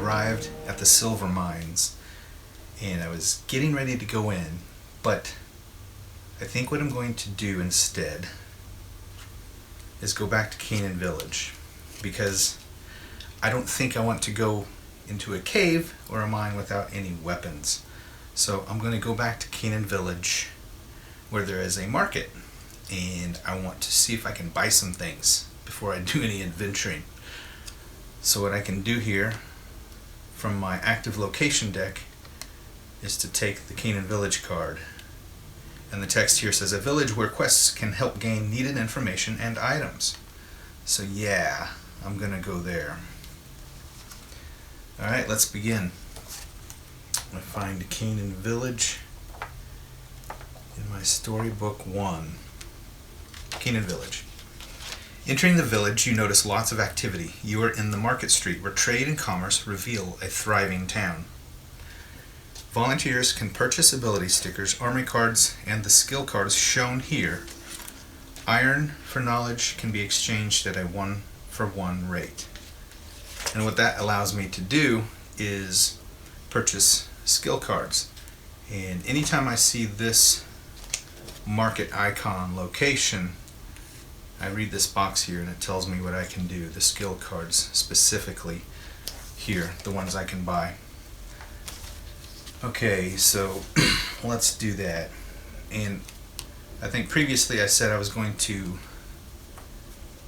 arrived at the silver mines and I was getting ready to go in, but I think what I'm going to do instead is go back to Caenen Village, because I don't think I want to go into a cave or a mine without any weapons. So I'm going to go back to Caenen Village where there is a market, and I want to see if I can buy some things before I do any adventuring. So what I can do here from my active location deck is to take the Caenen Village card, and the text here says a village where quests can help gain needed information and items. So yeah, I'm gonna go there. Alright, let's begin. I find Caenen Village in my storybook 1. Caenen Village. Entering the village, you notice lots of activity. You are in the market street where trade and commerce reveal a thriving town. Volunteers can purchase ability stickers, armory cards, and the skill cards shown here. Iron for knowledge can be exchanged at a 1-for-1 rate. And what that allows me to do is purchase skill cards. And anytime I see this market icon location, I read this box here and it tells me what I can do. The skill cards specifically here, the ones I can buy. Okay, so let's do that. And I think previously I said I was going to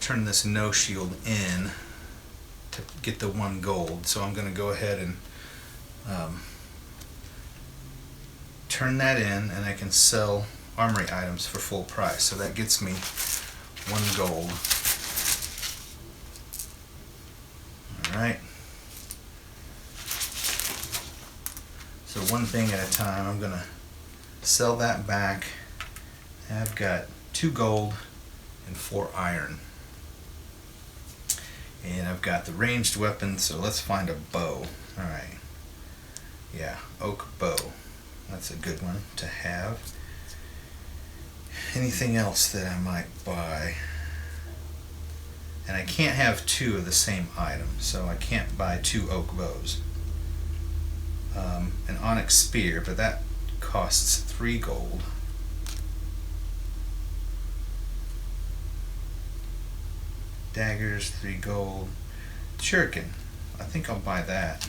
turn this no shield in to get the 1 gold. So I'm going to go ahead and turn that in, and I can sell armory items for full price. So that gets me 1 gold. Alright. So one thing at a time. I'm going to sell that back. I've got 2 gold and 4 iron. And I've got the ranged weapon, so let's find a bow. Alright. Yeah, oak bow. That's a good one to have. Anything else that I might buy? And I can't have 2 of the same item, so I can't buy 2 oak bows. An onyx spear, but that costs 3 gold. Daggers, 3 gold. Shuriken, I think I'll buy that.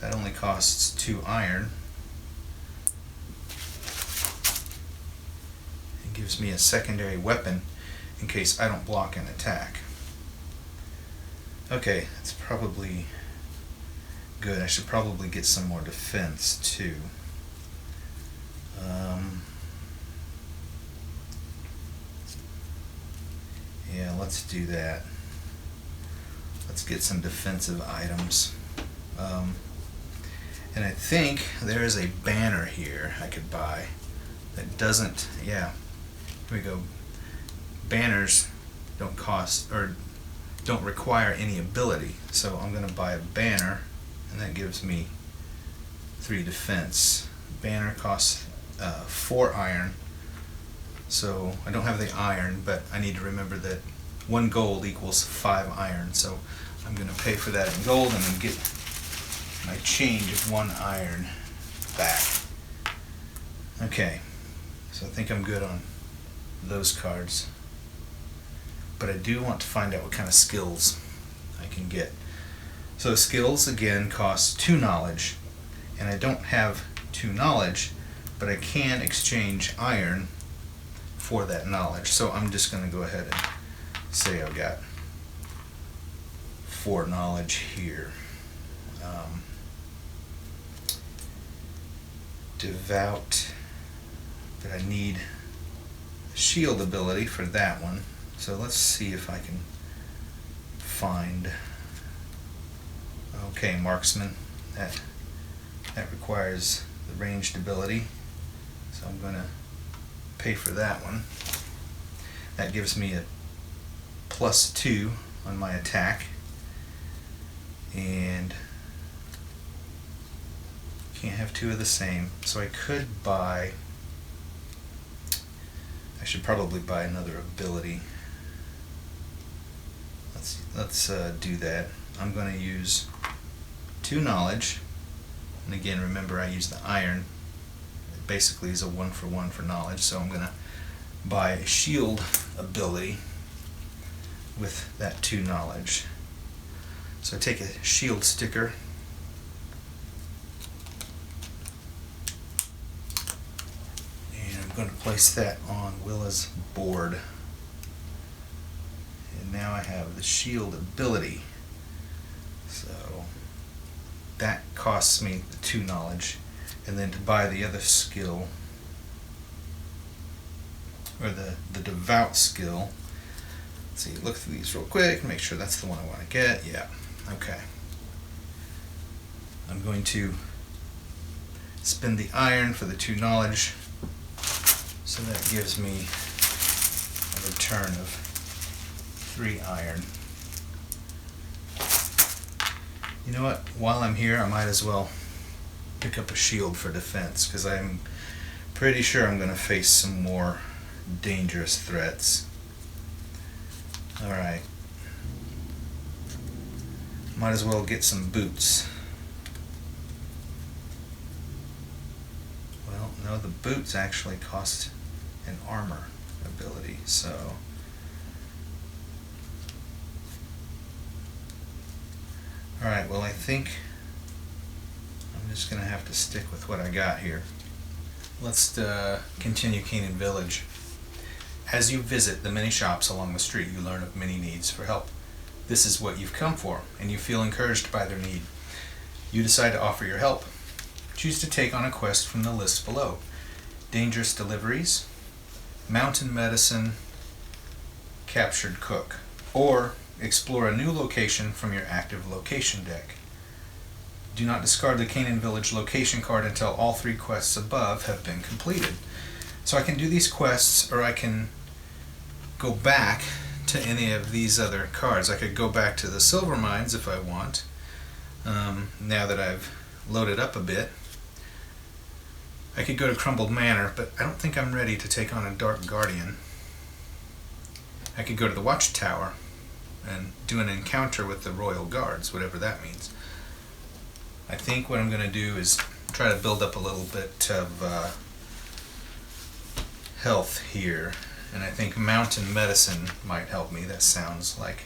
That only costs 2 iron. It gives me a secondary weapon in case I don't block an attack. Okay, that's probably good. I should probably get some more defense too. Yeah, let's do that. Let's get some defensive items. And I think there is a banner here I could buy that doesn't, yeah, here we go. Banners don't cost, or don't require any ability, so I'm going to buy a banner, and that gives me 3 defense. Banner costs 4 iron, so I don't have the iron, but I need to remember that 1 gold equals 5 iron, so I'm going to pay for that in gold and then get my change of 1 iron back. Okay, so I think I'm good on those cards, but I do want to find out what kind of skills I can get. So skills again cost 2 knowledge, and I don't have 2 knowledge, but I can exchange iron for that knowledge. So I'm just going to go ahead and say I've got 4 knowledge here. Devout, but I need a shield ability for that one. So let's see if I can find. Okay, marksman. That requires the ranged ability, so I'm going to pay for that one. That gives me a +2 on my attack, and can't have 2 of the same, so I could buy, I should probably buy another ability. Let's do that. I'm going to use 2 knowledge, and again remember I use the iron. It basically is a 1-for-1 for knowledge, so I'm going to buy a shield ability with that 2 knowledge. So I take a shield sticker, and I'm going to place that on Willa's board. And now I have the shield ability. So that costs me the 2 knowledge. And then to buy the other skill, or the devout skill, let's see, look through these real quick, make sure that's the one I want to get. Yeah, okay. I'm going to spend the iron for the 2 knowledge, so that gives me a return of 3 iron. You know what, while I'm here I might as well pick up a shield for defense, because I'm pretty sure I'm going to face some more dangerous threats. Alright. Might as well get some boots. Well, no, the boots actually cost an armor ability, so alright, well I think I'm just going to have to stick with what I got here. Let's continue Caenen Village. As you visit the many shops along the street, you learn of many needs for help. This is what you've come for, and you feel encouraged by their need. You decide to offer your help. Choose to take on a quest from the list below. Dangerous deliveries, mountain medicine, captured cook, or explore a new location from your active location deck. Do not discard the Caenen Village location card until all 3 quests above have been completed. So I can do these quests, or I can go back to any of these other cards. I could go back to the silver mines if I want, now that I've loaded up a bit. I could go to Crumbled Manor, but I don't think I'm ready to take on a Dark Guardian. I could go to the Watchtower and do an encounter with the Royal Guards, whatever that means. I think what I'm going to do is try to build up a little bit of health here, and I think mountain medicine might help me. That sounds like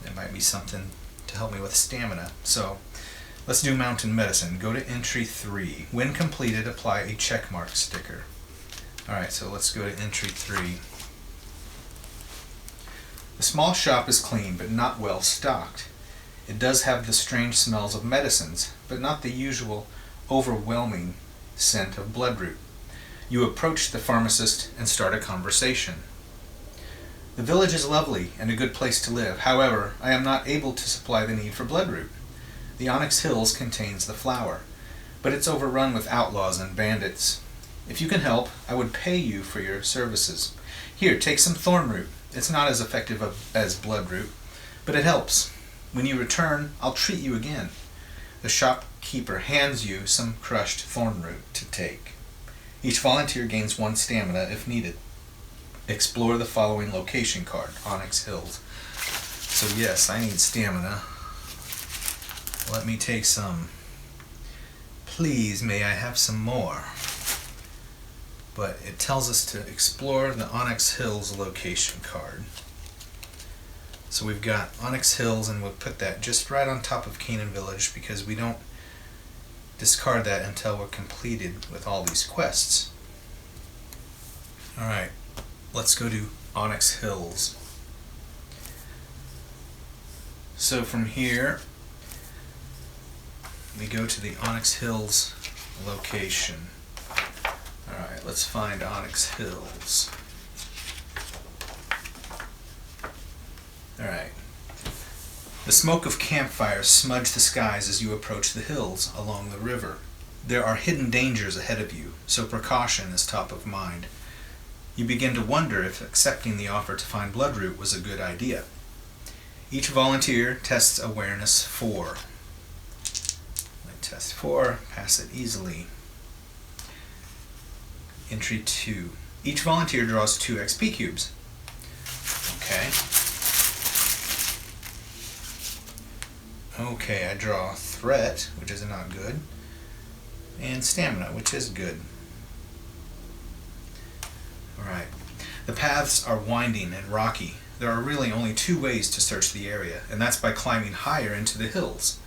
it might be something to help me with stamina. So let's do mountain medicine. Go to entry 3. When completed, apply a checkmark sticker. Alright, so let's go to entry 3. The small shop is clean but not well stocked. It does have the strange smells of medicines, but not the usual overwhelming scent of Bloodroot. You approach the pharmacist and start a conversation. The village is lovely and a good place to live. However, I am not able to supply the need for Bloodroot. The Onyx Hills contains the flower, but it's overrun with outlaws and bandits. If you can help, I would pay you for your services. Here, take some thornroot. It's not as effective as Bloodroot, but it helps. When you return, I'll treat you again. The shopkeeper hands you some crushed thornroot to take. Each volunteer gains 1 stamina if needed. Explore the following location card, Onyx Hills. So yes, I need stamina. Let me take some. Please, may I have some more? But it tells us to explore the Onyx Hills location card. So we've got Onyx Hills, and we'll put that just right on top of Caenen Village because we don't discard that until we're completed with all these quests. Alright, let's go to Onyx Hills. So from here, we go to the Onyx Hills location. Alright, let's find Onyx Hills. Alright. The smoke of campfires smudge the skies as you approach the hills along the river. There are hidden dangers ahead of you, so precaution is top of mind. You begin to wonder if accepting the offer to find Bloodroot was a good idea. Each volunteer tests awareness 4. I test 4, pass it easily. Entry 2. Each volunteer draws 2 XP cubes. Okay. Okay, I draw threat, which is not good, and stamina, which is good. Alright. The paths are winding and rocky. There are really only two ways to search the area, and that's by climbing higher into the hills,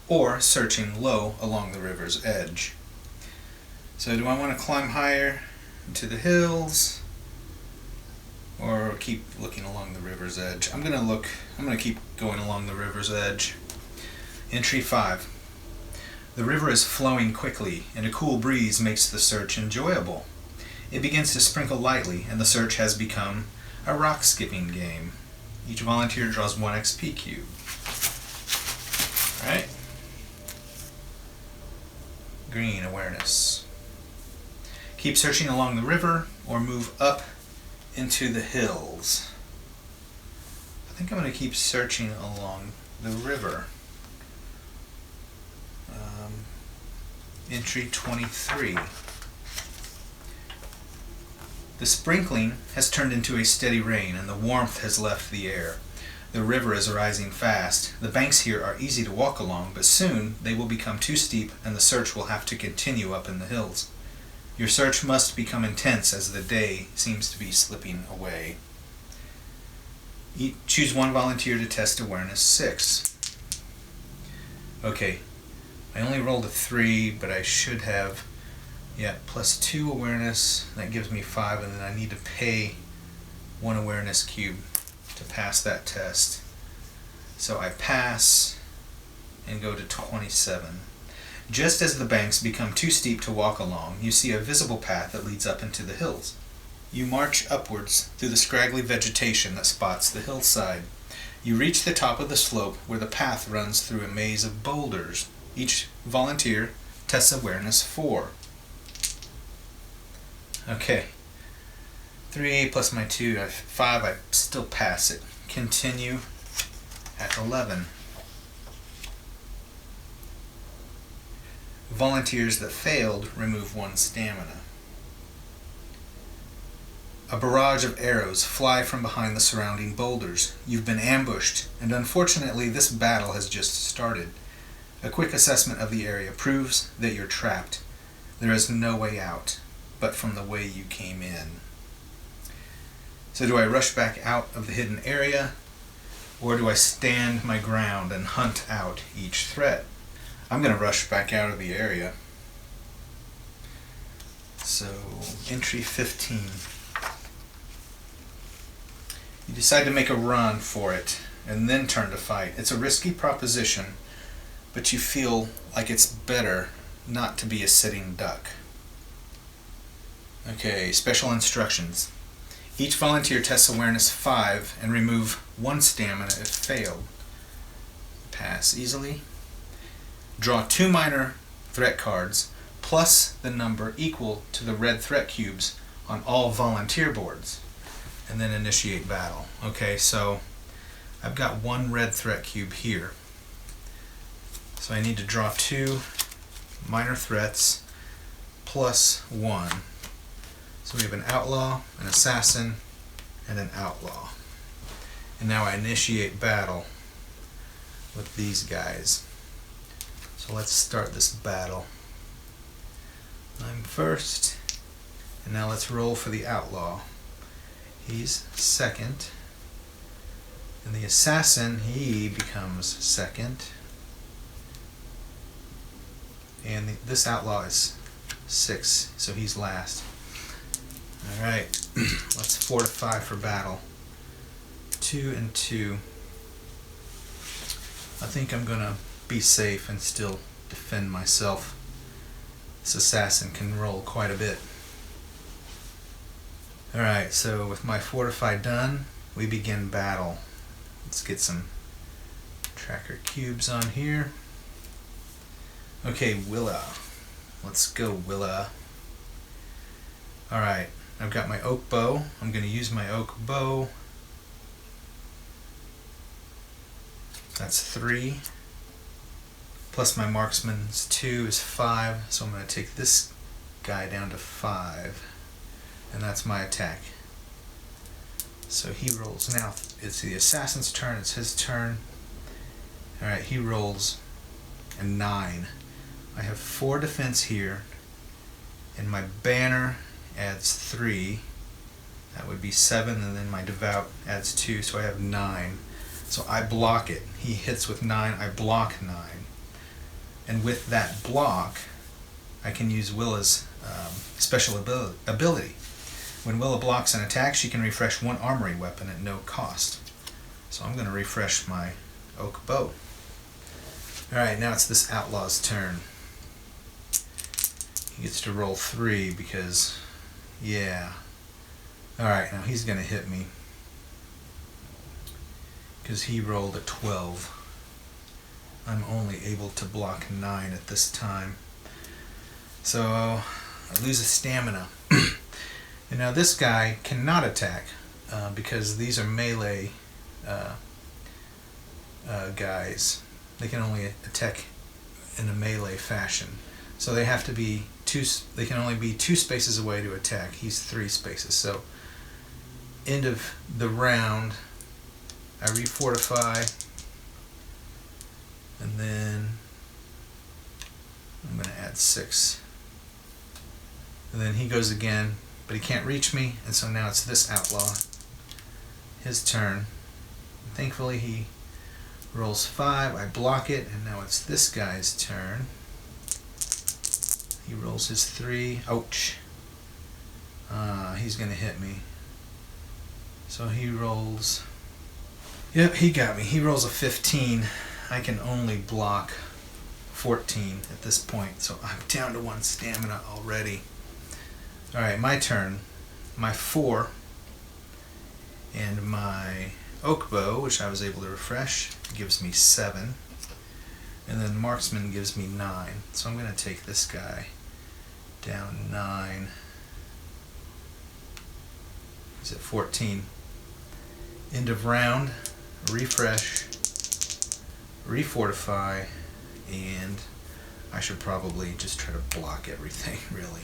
or searching low along the river's edge. So do I want to climb higher into the hills, or keep looking along the river's edge? I'm going to keep going along the river's edge. Entry 5. The river is flowing quickly, and a cool breeze makes the search enjoyable. It begins to sprinkle lightly, and the search has become a rock-skipping game. Each volunteer draws 1 XP cube. Alright. Green, awareness. Keep searching along the river, or move up into the hills. I think I'm going to keep searching along the river. Entry 23. The sprinkling has turned into a steady rain, and the warmth has left the air. The river is rising fast. The banks here are easy to walk along, but soon they will become too steep, and the search will have to continue up in the hills. Your search must become intense as the day seems to be slipping away. Choose 1 volunteer to test awareness 6. Okay, I only rolled a 3, but I should have, plus 2 awareness. That gives me 5, and then I need to pay 1 awareness cube to pass that test. So I pass and go to 27. Just as the banks become too steep to walk along, you see a visible path that leads up into the hills. You march upwards through the scraggly vegetation that spots the hillside. You reach the top of the slope where the path runs through a maze of boulders. Each volunteer tests awareness 4. Okay. 3 plus my 2, 5, I still pass it. Continue at 11. Volunteers that failed remove 1 stamina. A barrage of arrows fly from behind the surrounding boulders. You've been ambushed, and unfortunately this battle has just started. A quick assessment of the area proves that you're trapped. There is no way out, but from the way you came in. So do I rush back out of the hidden area, or do I stand my ground and hunt out each threat? I'm going to rush back out of the area. So, entry 15. You decide to make a run for it, and then turn to fight. It's a risky proposition, but you feel like it's better not to be a sitting duck. Okay, special instructions. Each volunteer tests awareness 5 and remove 1 stamina if failed. Pass easily. Draw 2 minor threat cards plus the number equal to the red threat cubes on all volunteer boards, and then initiate battle. Okay, so I've got 1 red threat cube here. So I need to draw 2 minor threats plus 1. So we have an outlaw, an assassin, and an outlaw. And now I initiate battle with these guys. So let's start this battle. I'm first, and now let's roll for the outlaw. He's second. And the assassin, he becomes second. And this outlaw is 6, so he's last. Alright, let's fortify for battle. 2 and 2. I think I'm gonna be safe and still defend myself. This assassin can roll quite a bit. Alright, so with my fortify done, we begin battle. Let's get some tracker cubes on here. Okay, Willa. Let's go, Willa. Alright, I've got my oak bow. I'm going to use my oak bow. That's 3. Plus my marksman's 2 is 5. So I'm going to take this guy down to 5. And that's my attack. So he rolls. Now it's the assassin's turn. It's his turn. Alright, he rolls a 9. I have 4 defense here, and my banner adds 3. That would be 7, and then my devout adds 2, so I have 9. So I block it. He hits with 9, I block 9. And with that block, I can use Willa's special ability. When Willa blocks an attack, she can refresh 1 armory weapon at no cost. So I'm going to refresh my oak bow. Alright, now it's this outlaw's turn. He gets to roll 3 because, yeah. Alright, now he's going to hit me because he rolled a 12. I'm only able to block 9 at this time. So I lose a stamina. And now this guy cannot attack because these are melee guys. They can only attack in a melee fashion. So they have to be they can only be 2 spaces away to attack. He's 3 spaces. So end of the round, I refortify, and then I'm going to add 6. And then he goes again, but he can't reach me, and so now it's this outlaw. His turn. And thankfully he rolls 5, I block it, and now it's this guy's turn. He rolls his 3. Ouch. He's going to hit me. So he rolls... Yep, he got me. He rolls a 15. I can only block 14 at this point, so I'm down to 1 stamina already. Alright, my turn. My 4 and my oak bow, which I was able to refresh, gives me 7. And then marksman gives me 9. So I'm going to take this guy down 9. He's at 14. End of round, refresh, refortify, and I should probably just try to block everything, really.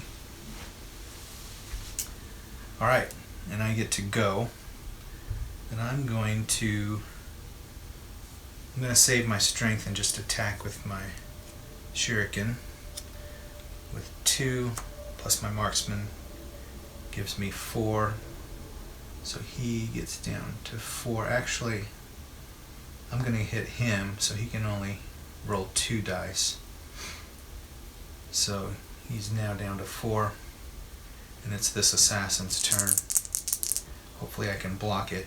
Alright, and I get to go. And I'm going to save my strength and just attack with my shuriken. With 2 plus my marksman gives me 4. So he gets down to 4. Actually, I'm going to hit him so he can only roll 2 dice. So he's now down to 4. And it's this assassin's turn. Hopefully I can block it.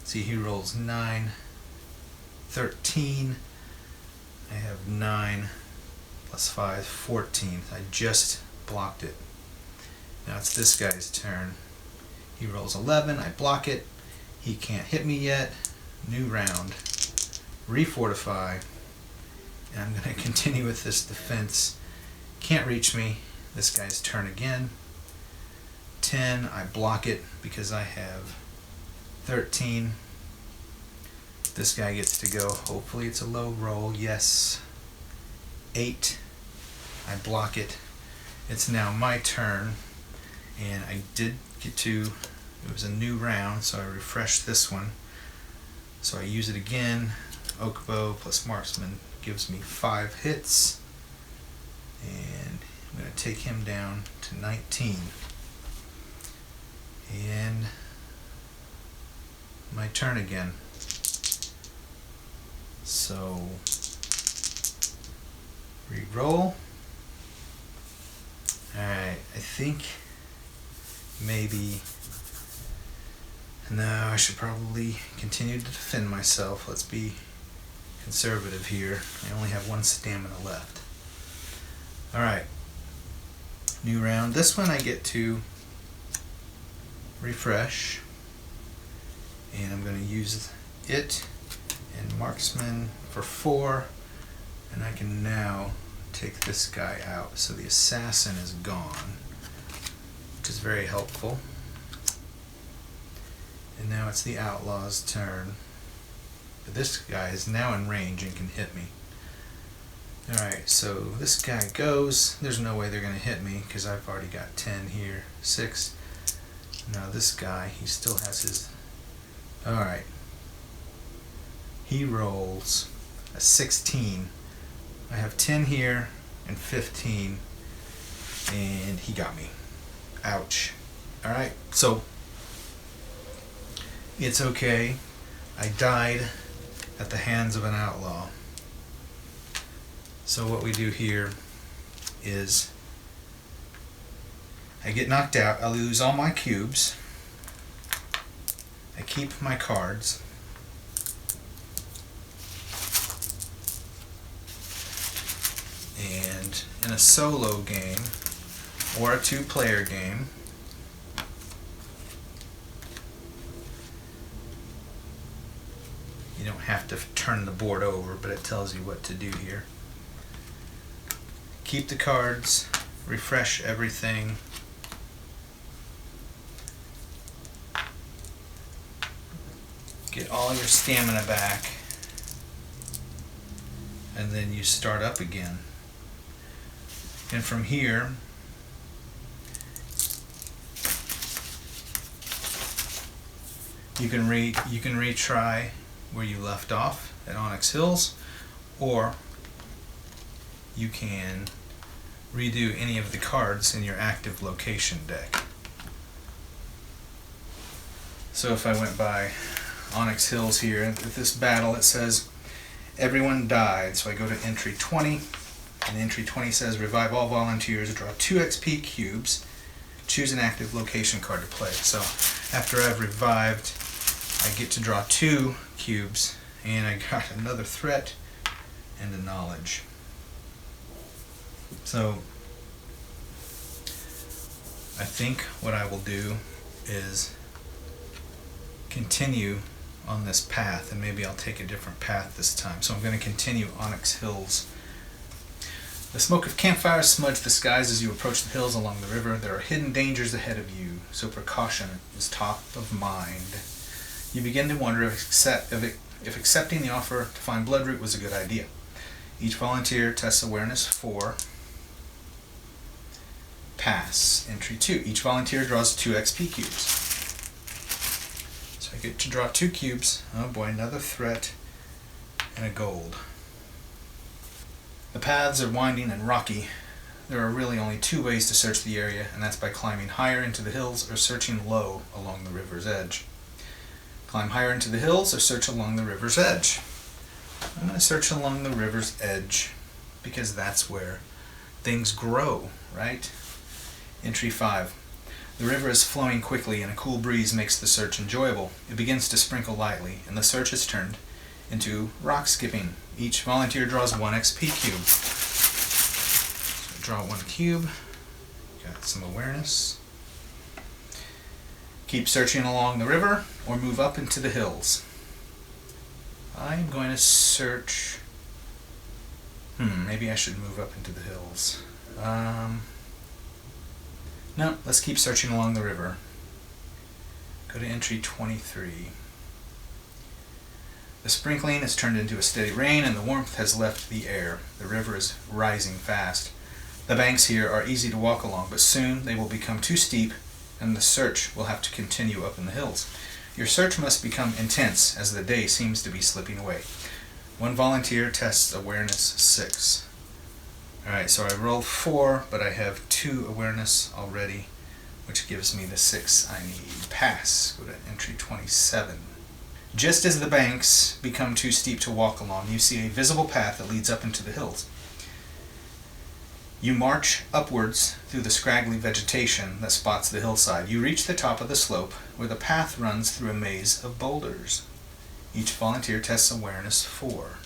See, he rolls 9, 13. I have 9 plus 5, 14. I just blocked it. Now it's this guy's turn. He rolls 11. I block it. He can't hit me yet. New round. Refortify. And I'm going to continue with this defense. Can't reach me. This guy's turn again. 10. I block it because I have 13. This guy gets to go. Hopefully it's a low roll. Yes. 8. I block it. It's now my turn. And I did get to... It was a new round, so I refreshed this one. So I use it again. Oak bow plus marksman gives me 5 hits. And I'm going to take him down to 19. And my turn again. So re-roll. Alright, I think maybe... No, I should probably continue to defend myself. Let's be conservative here. I only have 1 stamina left. Alright. New round. This one I get to refresh. And I'm going to use it and marksman for 4. And I can now take this guy out. So the assassin is gone, which is very helpful. And now it's the outlaw's turn. But this guy is now in range and can hit me. Alright, so this guy goes. There's no way they're going to hit me because I've already got 10 here. 6. Now this guy, he still has his... Alright. He rolls a 16. I have 10 here and 15, and he got me. Ouch. Alright, so it's okay. I died at the hands of an outlaw. So what we do here is I get knocked out, I lose all my cubes, I keep my cards, and in a solo game or a two-player game, you don't have to turn the board over, but it tells you what to do here. Keep the cards, refresh everything, get all your stamina back, and then you start up again. And from here, you can retry where you left off at Onyx Hills, or you can redo any of the cards in your active location deck. So if I went by Onyx Hills here, at this battle it says everyone died, so I go to entry 20, and entry 20 says revive all volunteers, draw 2 XP cubes, choose an active location card to play. So after I've revived, I get to draw 2 cubes, and I got another threat and a knowledge. So I think what I will do is continue on this path, and maybe I'll take a different path this time. So I'm going to continue Onyx Hills. The smoke of campfires smudge the skies as you approach the hills along the river. There are hidden dangers ahead of you, so precaution is top of mind. You begin to wonder if accepting the offer to find Bloodroot was a good idea. Each volunteer tests awareness 4. Pass. Entry 2. Each volunteer draws 2 XP cubes. So I get to draw 2 cubes. Oh boy, another threat and a gold. The paths are winding and rocky. There are really only 2 ways to search the area, and that's by climbing higher into the hills or searching low along the river's edge. Climb higher into the hills or search along the river's edge. I'm going to search along the river's edge because that's where things grow, right? Entry 5. The river is flowing quickly and a cool breeze makes the search enjoyable. It begins to sprinkle lightly and the search is turned into rock skipping. Each volunteer draws 1 XP cube. So draw 1 cube. Got some awareness. Keep searching along the river or move up into the hills. I'm going to search... maybe I should move up into the hills. No, let's keep searching along the river. Go to entry 23. The sprinkling has turned into a steady rain and the warmth has left the air. The river is rising fast. The banks here are easy to walk along, but soon they will become too steep and the search will have to continue up in the hills. Your search must become intense as the day seems to be slipping away. 1 volunteer tests awareness 6. Alright, so I rolled 4, but I have 2 awareness already, which gives me the 6 I need. Pass. Go to entry 27. Just as the banks become too steep to walk along, you see a visible path that leads up into the hills. You march upwards through the scraggly vegetation that spots the hillside. You reach the top of the slope, where the path runs through a maze of boulders. Each volunteer tests awareness 4.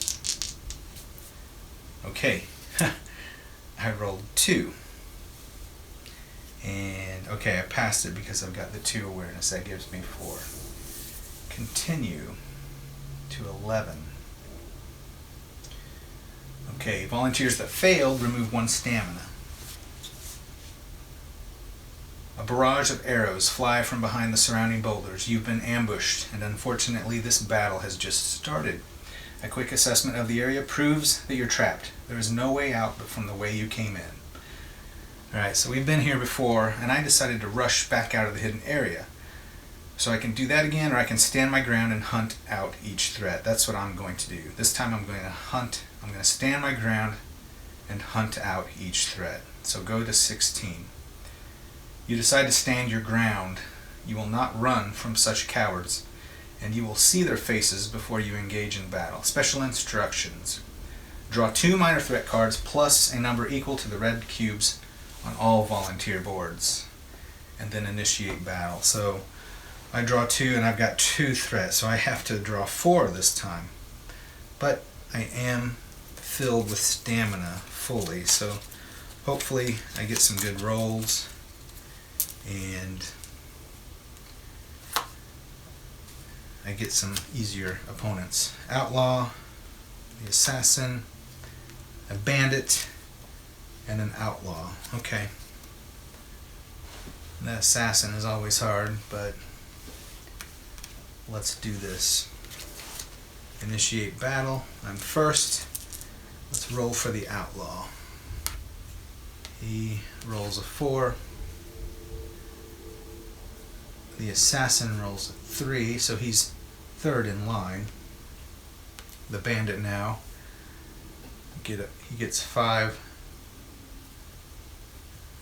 Okay, I rolled 2. And, okay, I passed it because I've got the 2 awareness. That gives me 4. Continue to 11. Okay, volunteers that failed remove 1 stamina. A barrage of arrows fly from behind the surrounding boulders. You've been ambushed, and unfortunately this battle has just started. A quick assessment of the area proves that you're trapped. There is no way out but from the way you came in. Alright, so we've been here before, and I decided to rush back out of the hidden area. So I can do that again, or I can stand my ground and hunt out each threat. That's what I'm going to do. This time I'm going to hunt. I'm going to stand my ground and hunt out each threat. So go to 16. You decide to stand your ground. You will not run from such cowards, and you will see their faces before you engage in battle. Special instructions. Draw 2 minor threat cards plus a number equal to the red cubes on all volunteer boards, and then initiate battle. So I draw 2 and I've got 2 threats, so I have to draw 4 this time. But I am filled with stamina fully, so hopefully I get some good rolls and I get some easier opponents. Outlaw, the assassin, a bandit, and an outlaw. Okay. The assassin is always hard, but let's do this. Initiate battle. I'm first. Let's roll for the outlaw. He rolls a 4. The assassin rolls a 3, so he's third in line. The bandit now, he gets 5.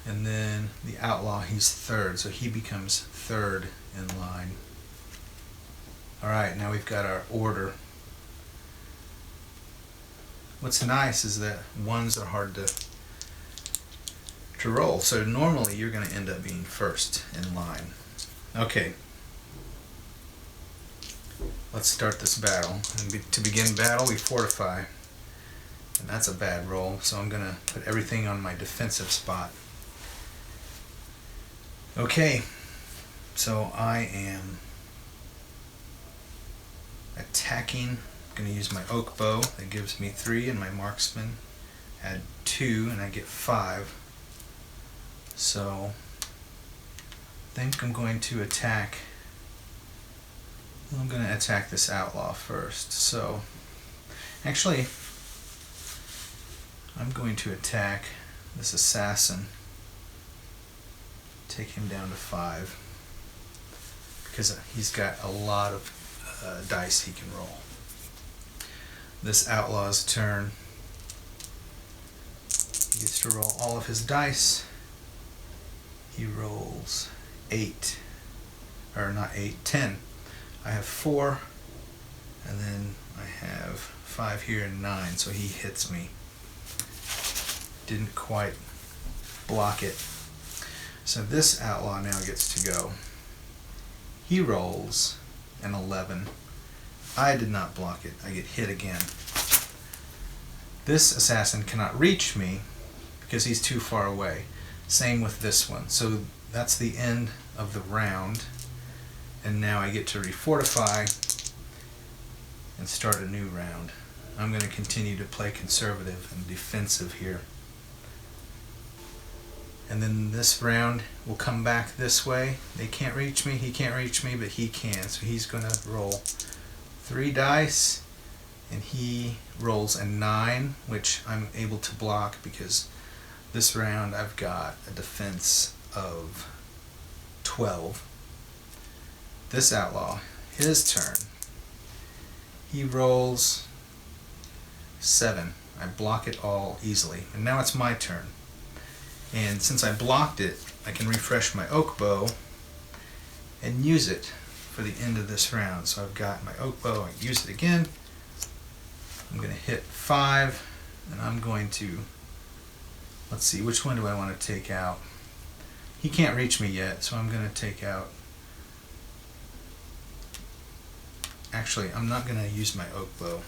And then the outlaw, he's third, so he becomes third in line. Alright, now we've got our order. What's nice is that 1s are hard to roll, so normally you're going to end up being first in line. Okay, let's start this battle. And to begin battle, we fortify. And that's a bad roll, so I'm going to put everything on my defensive spot. Okay, so I am attacking. I'm going to use my oak bow. That gives me 3, and my marksman add 2, and I get 5. So I think I'm going to attack. I'm going to attack this outlaw first. So actually, I'm going to attack this assassin. Take him down to 5 because he's got a lot of dice he can roll. This outlaw's turn. He gets to roll all of his dice. He rolls 8, or not 8, 10. I have 4, and then I have 5 here and 9, so he hits me. Didn't quite block it. So this outlaw now gets to go. He rolls an 11. I did not block it. I get hit again. This assassin cannot reach me because he's too far away. Same with this one. So that's the end of the round. And now I get to refortify and start a new round. I'm going to continue to play conservative and defensive here. And then this round will come back this way. They can't reach me, he can't reach me, but he can. So he's going to roll 3 dice, and he rolls a 9, which I'm able to block because this round I've got a defense of 12. This outlaw, his turn. He rolls 7. I block it all easily. And now it's my turn. And since I blocked it, I can refresh my oak bow and use it for the end of this round. So I've got my oak bow, I use it again. I'm going to hit 5, and I'm going to, let's see, which one do I want to take out? He can't reach me yet, so I'm going to take out, actually, I'm not going to use my oak bow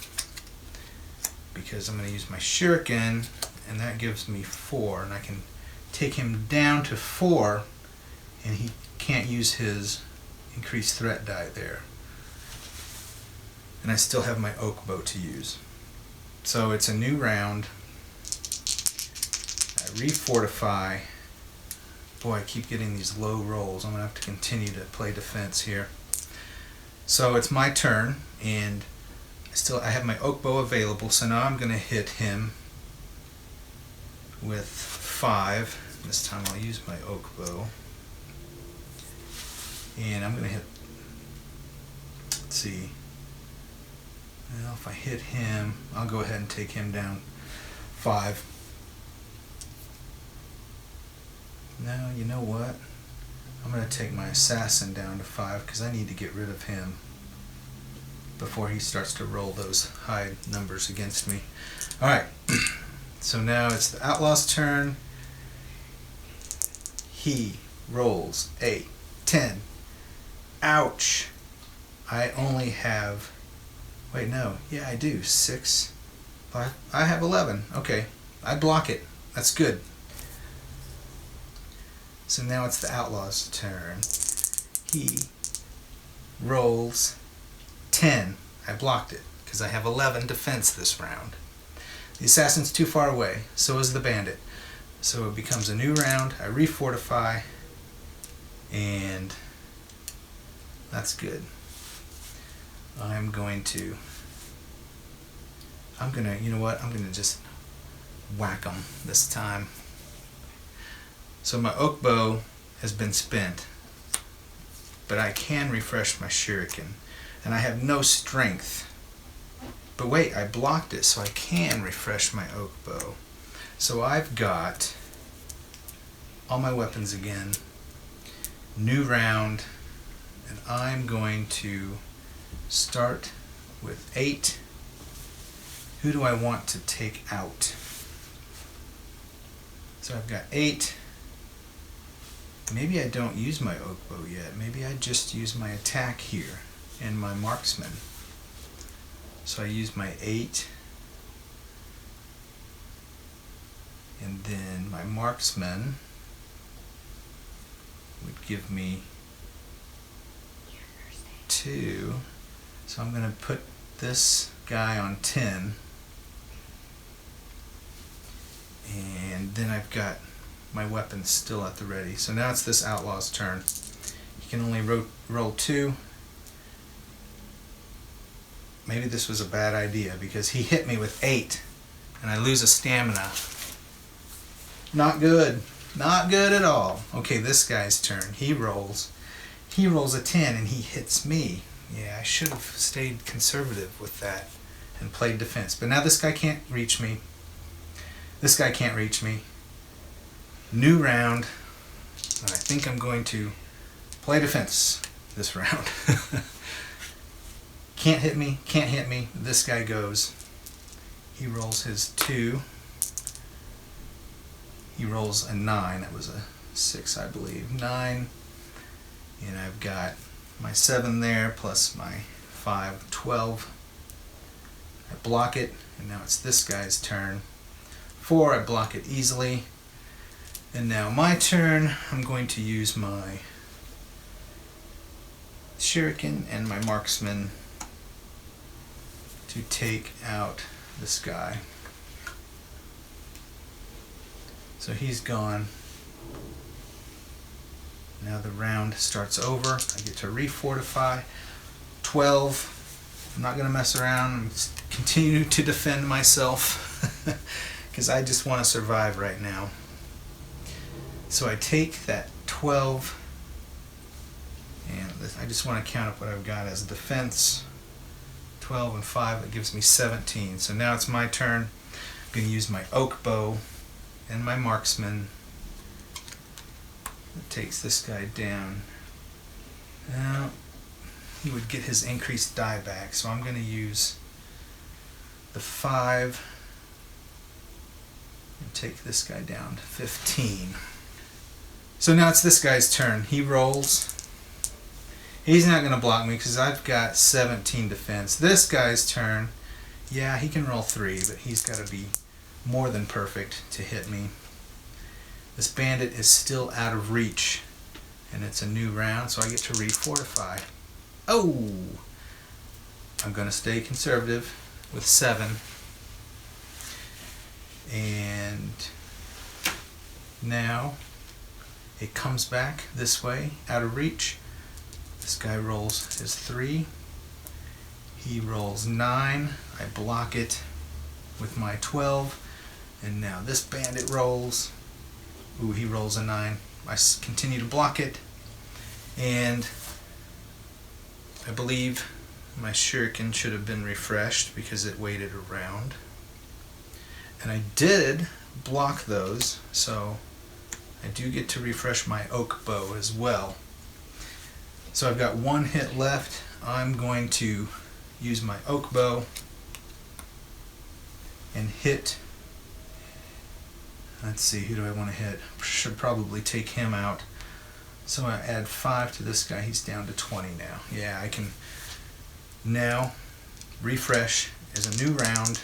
because I'm going to use my shuriken, and that gives me 4, and I can take him down to 4, and he can't use his increased threat die there. And I still have my oak bow to use. So it's a new round. I refortify. Boy, I keep getting these low rolls. I'm going to have to continue to play defense here. So it's my turn, and I have my oak bow available, so now I'm going to hit him with 5. This time I'll use my oak bow. And I'm going to hit Let's see. Well, if I hit him, I'll go ahead and take him down 5. No, you know what? I'm going to take my assassin down to 5 because I need to get rid of him before he starts to roll those high numbers against me. Alright, so now it's the Outlaw's turn. He rolls a 10. Ouch! I only have... Wait, no. Yeah, I do. 6, 5. I have 11. Okay. I block it. That's good. So now it's the Outlaw's turn. He rolls 10. I blocked it because I have 11 defense this round. The Assassin's too far away. So is the Bandit. So it becomes a new round. I refortify. And that's good. I'm gonna, you know what? I'm gonna just whack them this time. So my oak bow has been spent, but I can refresh my shuriken, and I have no strength. But wait, I blocked it, so I can refresh my oak bow. So I've got all my weapons again, new round, and I'm going to start with 8. Who do I want to take out? So I've got 8. Maybe I don't use my oak bow yet. Maybe I just use my attack here and my marksman. So I use my 8. And then my marksman would give me 2. So I'm going to put this guy on 10. And then I've got my weapons still at the ready. So now it's this Outlaw's turn. He can only roll 2. Maybe this was a bad idea because he hit me with 8 and I lose a stamina. Not good. Not good at all. Okay, this guy's turn. He rolls a 10 and he hits me. Yeah, I should have stayed conservative with that and played defense. But now this guy can't reach me. This guy can't reach me. New round. And I think I'm going to play defense this round. Can't hit me. Can't hit me. This guy goes. He rolls his 2. He rolls a 9. That was a 6, I believe. 9. And I've got my 7 there plus my 5, 12. I block it, and now it's this guy's turn. 4, I block it easily. And now my turn, I'm going to use my shuriken and my marksman to take out this guy. So he's gone. Now the round starts over. I get to refortify. 12. I'm not going to mess around. I'm continue to defend myself because I just want to survive right now. So I take that 12 and I just want to count up what I've got as defense. 12 and 5, it gives me 17. So now it's my turn. I'm going to use my oak bow and my marksman. It takes this guy down. Now he would get his increased die back, so I'm going to use the 5 and take this guy down to 15. So now it's this guy's turn. He rolls. He's not going to block me because I've got 17 defense. This guy's turn. Yeah, he can roll 3, but he's got to be more than perfect to hit me. This bandit is still out of reach, and it's a new round, so I get to refortify. Oh! I'm going to stay conservative with 7. And now it comes back this way, out of reach. This guy rolls his 3. He rolls 9. I block it with my 12. And now this bandit rolls. Ooh, he rolls a 9. I continue to block it. And I believe My shuriken should have been refreshed because it waited around. And I did block those, so I do get to refresh my oak bow as well. So I've got one hit left. I'm going to use my oak bow and hit. Let's see, who do I want to hit? Should probably take him out. So I add 5 to this guy. He's down to 20 now. Yeah, I can now refresh as a new round.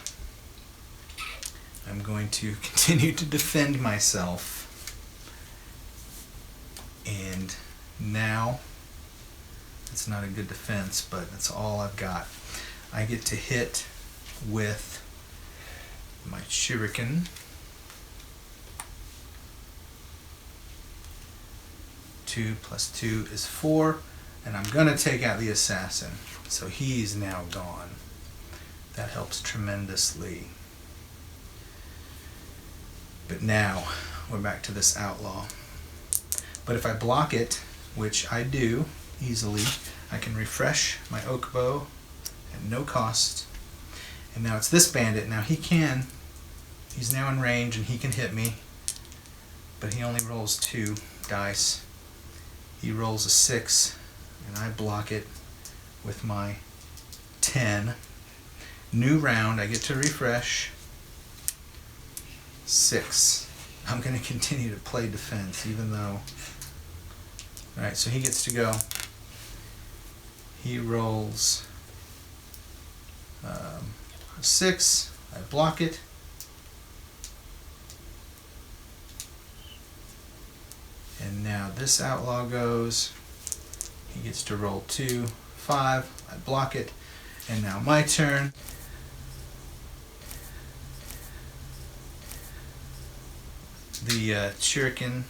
I'm going to continue to defend myself. And now, it's not a good defense, but that's all I've got. I get to hit with my shuriken. 2 plus 2 is 4, and I'm going to take out the assassin. So he's now gone. That helps tremendously. But now, we're back to this outlaw. But if I block it, which I do easily, I can refresh my oak bow at no cost. And now it's this bandit. Now he's now in range and he can hit me, but he only rolls 2 dice. He rolls a 6, and I block it with my 10. New round, I get to refresh. 6. I'm going to continue to play defense, even though... Alright, so he gets to go. He rolls 6. I block it. And now this outlaw goes. He gets to roll 2, 5. I block it. And now my turn. The shuriken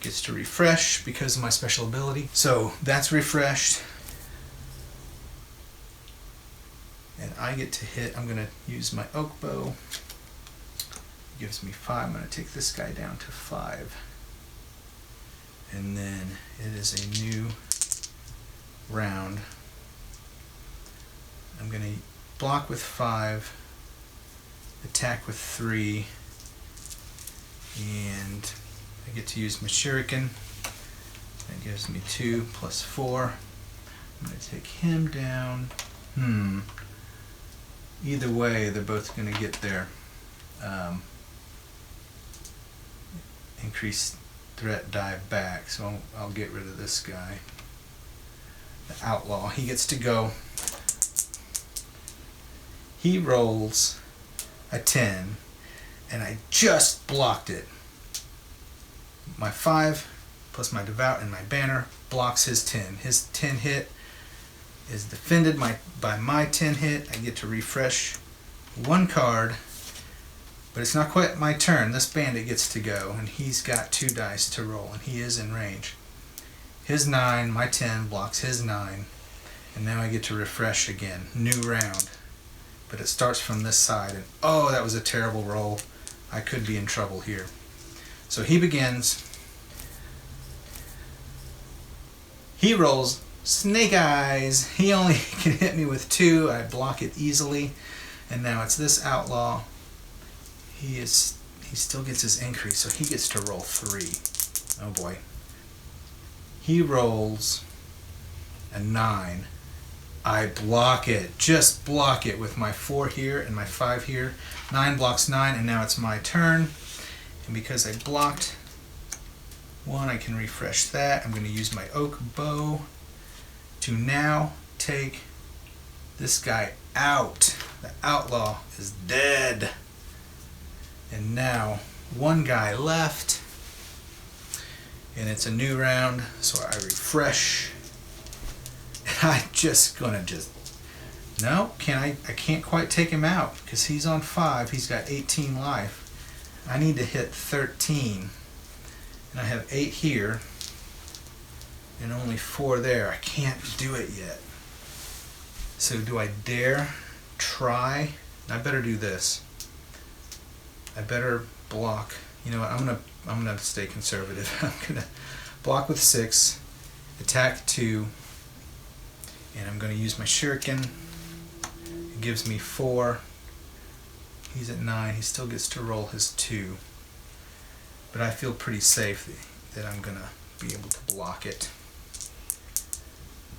gets to refresh because of my special ability. So that's refreshed. And I get to hit. I'm going to use my oak bow. It gives me 5. I'm going to take this guy down to 5. And then it is a new round. I'm going to block with 5, attack with 3, and I get to use my shuriken. That gives me 2 plus 4. I'm going to take him down. Either way, they're both going to get their increased threat dive back, so I'll get rid of this guy. The outlaw, he gets to go. He rolls a 10, and I just blocked it. My 5 plus my devout and my banner blocks his 10. His 10 hit is defended by my 10 hit. I get to refresh 1 card. But it's not quite my turn. This bandit gets to go, and he's got 2 dice to roll, and he is in range. His 9, my 10, blocks his 9, and now I get to refresh again. New round. But it starts from this side, and oh, that was a terrible roll. I could be in trouble here. So he begins. He rolls snake eyes. He only can hit me with 2. I block it easily, and now it's this outlaw. He still gets his increase, so he gets to roll 3. Oh boy. He rolls a 9. I block it, just block it with my 4 here and my 5 here. 9 blocks 9, and now it's my turn. And because I blocked 1, I can refresh that. I'm going to use my oak bow to now take this guy out. The outlaw is dead. And now 1 guy left, and it's a new round, so I refresh. And I'm just gonna no, I can't quite take him out because he's on 5. He's got 18 life. I need to hit 13, and I have 8 here and only 4 there. I can't do it yet. So do I dare try? I better do this. I better block. You know what? I'm gonna stay conservative. I'm gonna block with 6, attack 2, And I'm going to use my shuriken. It gives me 4. He's at 9. He still gets to roll his 2. But I feel pretty safe that I'm going to be able to block it.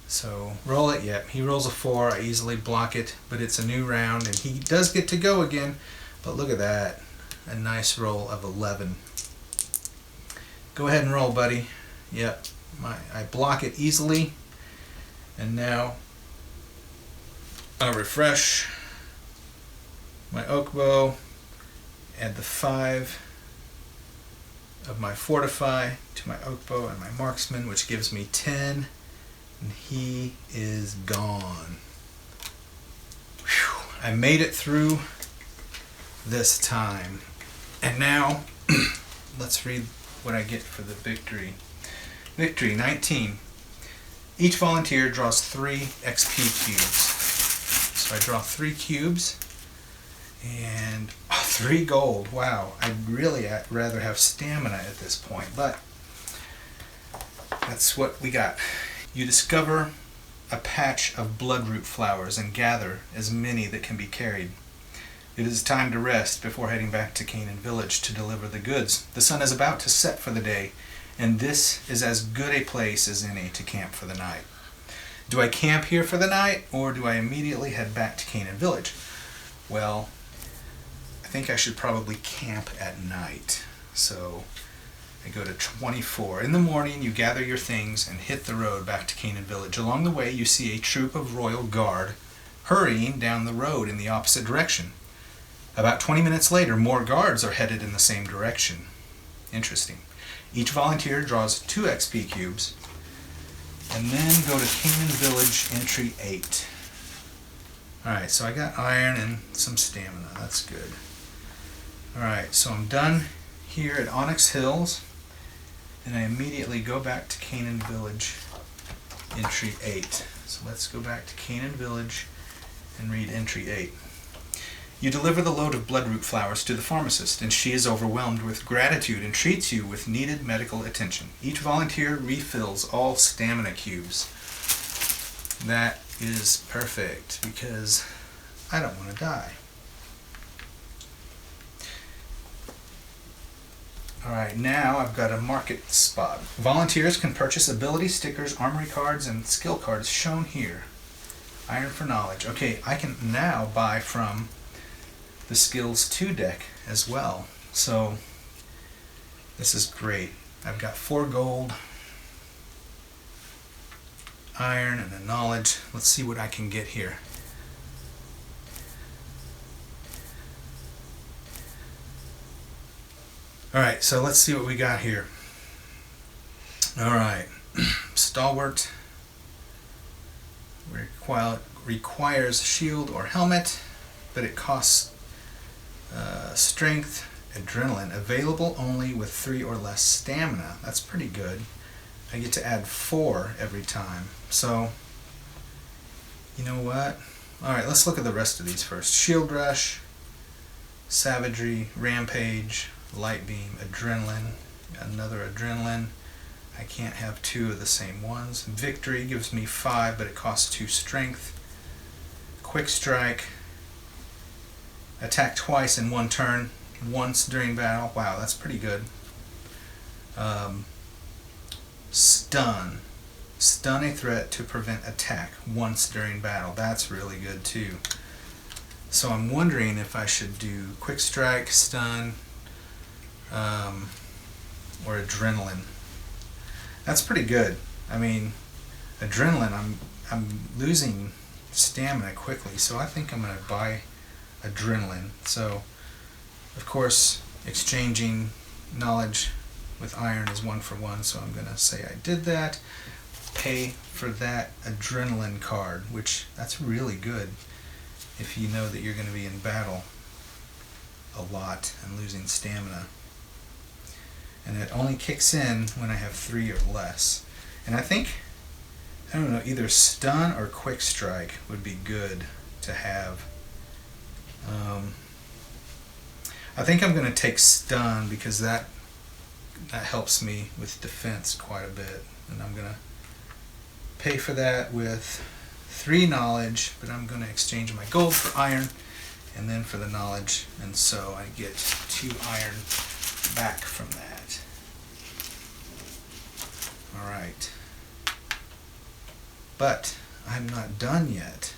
So roll it. Yep, he rolls a 4. I easily block it, but it's a new round and he does get to go again. But look at that. A nice roll of 11. Go ahead and roll, buddy. Yep, I block it easily. And now I'll refresh my oak bow, add the 5 of my fortify to my oak bow and my marksman, which gives me 10, and he is gone. Whew. I made it through this time. And now let's read what I get for the victory. Victory 19. Each volunteer draws 3 XP cubes. So I draw 3 cubes and 3 gold. Wow, I'd really rather have stamina at this point, but that's what we got. You discover a patch of bloodroot flowers and gather as many that can be carried. It is time to rest before heading back to Caenen village to deliver the goods. The sun is about to set for the day, and this is as good a place as any to camp for the night. Do I camp here for the night, or do I immediately head back to Caenen village? Well, I think I should probably camp at night. So I go to 24. In the morning, you gather your things and hit the road back to Caenen village. Along the way, you see a troop of royal guard hurrying down the road in the opposite direction. About 20 minutes later, more guards are headed in the same direction. Interesting. Each volunteer draws 2 XP cubes, and then go to Caenen village, entry 8. Alright, so I got iron and some stamina. That's good. Alright, so I'm done here at Onyx Hills, and I immediately go back to Caenen village, entry 8. So let's go back to Caenen village and read entry 8. You deliver the load of bloodroot flowers to the pharmacist, and she is overwhelmed with gratitude and treats you with needed medical attention. Each volunteer refills all stamina cubes. That is perfect, because I don't want to die. Alright, now I've got a market spot. Volunteers can purchase ability stickers, armory cards, and skill cards shown here. Iron for knowledge. Okay, I can now buy from the skills 2 deck as well. So this is great. I've got 4 gold, iron, and a knowledge. Let's see what I can get here. Alright, so let's see what we got here. Alright, stalwart requires shield or helmet, but it costs strength, adrenaline, available only with 3 or less stamina. That's pretty good. I get to add 4 every time. So, you know what? Alright, let's look at the rest of these first. Shield rush, savagery, rampage, light beam, adrenaline, another adrenaline. I can't have 2 of the same ones. Victory gives me 5, but it costs 2 strength. Quick strike, attack twice in 1 turn, once during battle. Wow, that's pretty good. Stun. Stun a threat to prevent attack once during battle. That's really good too. So I'm wondering if I should do quick strike, stun, or adrenaline. That's pretty good. I mean, adrenaline, I'm losing stamina quickly, so I think I'm going to buy adrenaline. So, of course, exchanging knowledge with iron is 1 for 1, so I'm going to say I did that. Pay for that adrenaline card, which that's really good if you know that you're going to be in battle a lot and losing stamina. And it only kicks in when I have 3 or less. And I think, I don't know, either stun or quick strike would be good to have. I think I'm going to take stun because that helps me with defense quite a bit. And I'm going to pay for that with 3 knowledge, but I'm going to exchange my gold for iron, and then for the knowledge, and so I get 2 iron back from that. Alright. But I'm not done yet.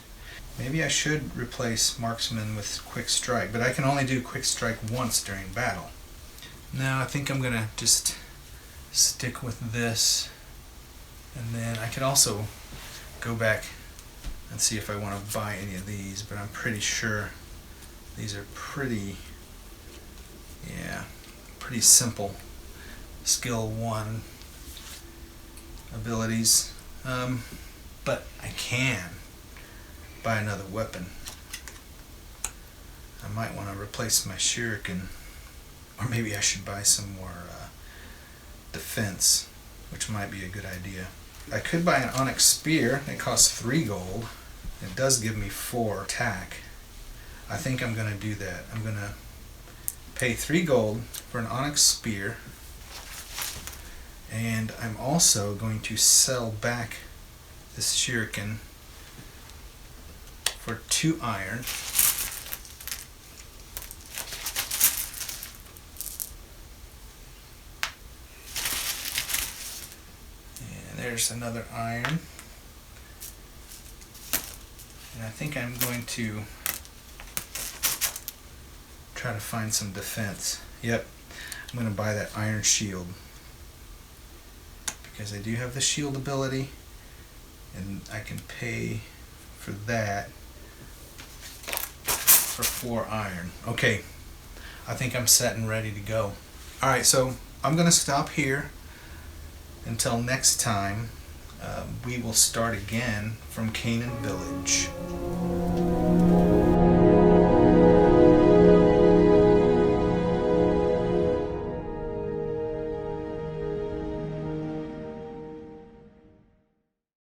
Maybe I should replace marksman with quick strike, but I can only do quick strike once during battle. Now I think I'm going to just stick with this, and then I could also go back and see if I want to buy any of these, but I'm pretty sure these are pretty simple skill 1 abilities, but I can buy another weapon. I might want to replace my shuriken, or maybe I should buy some more defense, which might be a good idea. I could buy an onyx spear. It costs 3 gold. It does give me 4 attack. I think I'm going to do that. I'm going to pay 3 gold for an onyx spear, and I'm also going to sell back this shuriken for 2 iron. And there's another iron. And I think I'm going to try to find some defense. Yep, I'm going to buy that iron shield, because I do have the shield ability, and I can pay for that for 4 iron. Okay, I think I'm set and ready to go. Alright, so I'm going to stop here until next time. We will start again from Caenen Village.